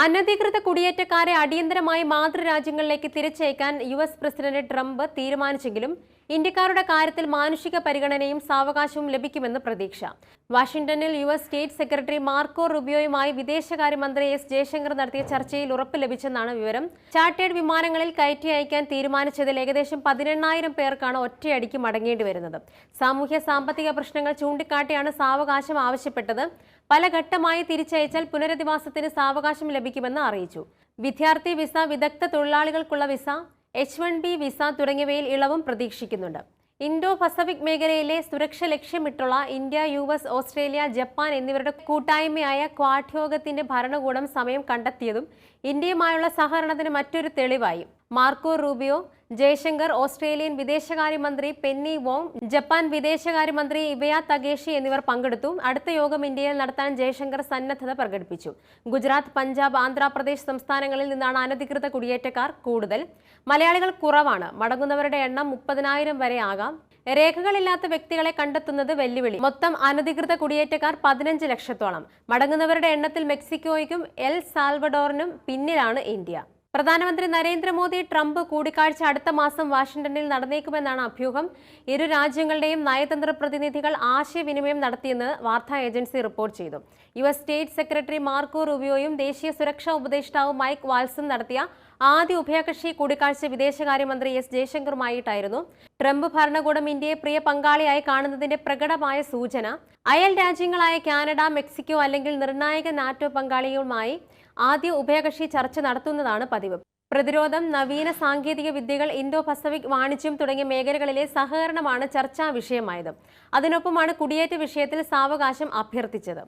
അനധികൃത കുടിയേറ്റക്കാരെ അടിയന്തരമായി മാതൃരാജ്യങ്ങളിലേക്ക് തിരിച്ചയക്കാൻ യുഎസ് പ്രസിഡന്റ് ട്രംപ് തീരുമാനിച്ചെങ്കിലും ഇന്ത്യക്കാരുടെ കാര്യത്തിൽ മാനുഷിക പരിഗണനയും സാവകാശവും ലഭിക്കുമെന്ന് പ്രതീക്ഷ. വാഷിംഗ്ടണിൽ യുഎസ് സ്റ്റേറ്റ് സെക്രട്ടറി മാർക്കോ റുബിയോയുമായി വിദേശകാര്യമന്ത്രി എസ് ജയശങ്കർ നടത്തിയ ചർച്ചയിൽ ഉറപ്പ് ലഭിച്ചെന്നാണ് വിവരം. ചാർട്ടേഡ് വിമാനങ്ങളിൽ കയറ്റി അയക്കാൻ തീരുമാനിച്ചതിൽ ഏകദേശം 18,000 പേർക്കാണ് ഒറ്റയടിക്ക് മടങ്ങേണ്ടി വരുന്നത്. സാമൂഹ്യ സാമ്പത്തിക പ്രശ്നങ്ങൾ ചൂണ്ടിക്കാട്ടിയാണ് സാവകാശം ആവശ്യപ്പെട്ടത്. പല ഘട്ടമായി തിരിച്ചയച്ചാൽ പുനരധിവാസത്തിന് സാവകാശം ലഭിക്കുമെന്ന് അറിയിച്ചു. വിദ്യാർത്ഥി വിസ, വിദഗ്ധ തൊഴിലാളികൾക്കുള്ള വിസ, H-1B വിസ തുടങ്ങിയവയിൽ ഇളവും പ്രതീക്ഷിക്കുന്നുണ്ട്. ഇൻഡോ പസഫിക് മേഖലയിലെ സുരക്ഷ ലക്ഷ്യമിട്ടുള്ള ഇന്ത്യ, US, ഓസ്ട്രേലിയ, ജപ്പാൻ എന്നിവരുടെ കൂട്ടായ്മയായ ക്വാഡ് യോഗത്തിന്റെ ഭരണകൂടം സമയം കണ്ടെത്തിയതും ഇന്ത്യയുമായുള്ള സഹകരണത്തിന് മറ്റൊരു തെളിവായി. മാർക്കോ റൂബിയോ, ജയശങ്കർ, ഓസ്ട്രേലിയൻ വിദേശകാര്യമന്ത്രി പെന്നി വോങ്, ജപ്പാൻ വിദേശകാര്യമന്ത്രി ഇവയ തകേഷി എന്നിവർ പങ്കെടുത്തു. അടുത്ത യോഗം ഇന്ത്യയിൽ നടത്താൻ ജയശങ്കർ സന്നദ്ധത പ്രകടിപ്പിച്ചു. ഗുജറാത്ത്, പഞ്ചാബ്, ആന്ധ്രാപ്രദേശ് സംസ്ഥാനങ്ങളിൽ നിന്നാണ് അനധികൃത കുടിയേറ്റക്കാർ കൂടുതൽ. മലയാളികൾ കുറവാണ്. മടങ്ങുന്നവരുടെ എണ്ണം 30,000 വരെ ആകാം. രേഖകളില്ലാത്ത വ്യക്തികളെ കണ്ടെത്തുന്നത് വെല്ലുവിളി. മൊത്തം അനധികൃത കുടിയേറ്റക്കാർ 15 ലക്ഷത്തോളം. മടങ്ങുന്നവരുടെ എണ്ണത്തിൽ മെക്സിക്കോയ്ക്കും എൽ സാൽവഡോറിനും പിന്നിലാണ് ഇന്ത്യ. പ്രധാനമന്ത്രി നരേന്ദ്രമോദി ട്രംപ് കൂടിക്കാഴ്ച അടുത്ത മാസം വാഷിംഗ്ടണിൽ നടന്നേക്കുമെന്നാണ് അഭ്യൂഹം. ഇരു രാജ്യങ്ങളുടെയും നയതന്ത്ര പ്രതിനിധികൾ ആശയവിനിമയം നടത്തിയെന്ന് വാർത്താ ഏജൻസി റിപ്പോർട്ട് ചെയ്തു. യുഎസ് സ്റ്റേറ്റ് സെക്രട്ടറി മാർക്കോ റൂബിയോയും ദേശീയ സുരക്ഷാ ഉപദേഷ്ടാവ് മൈക്ക് വാൾസും നടത്തിയ ആദ്യ ഉഭയകക്ഷി കൂടിക്കാഴ്ച വിദേശകാര്യമന്ത്രി എസ് ജയശങ്കറുമായിട്ടായിരുന്നു. ട്രംപ് ഭരണകൂടം ഇന്ത്യയെ പ്രിയ പങ്കാളിയായി കാണുന്നതിന്റെ പ്രകടമായ സൂചന. അയൽ രാജ്യങ്ങളായ കാനഡ, മെക്സിക്കോ അല്ലെങ്കിൽ നിർണായക നാറ്റോ പങ്കാളികളുമായി ആദ്യ ഉഭയകക്ഷി ചർച്ച നടത്തുന്നതാണ് പതിവ്. പ്രതിരോധം, നവീന സാങ്കേതിക വിദ്യകൾ, ഇൻഡോ പസഫിക് വാണിജ്യം തുടങ്ങിയ മേഖലകളിലെ സഹകരണമാണ് ചർച്ചാ വിഷയമായത്. അതിനൊപ്പമാണ് കുടിയേറ്റ വിഷയത്തിൽ സാവകാശം അഭ്യർത്ഥിച്ചത്.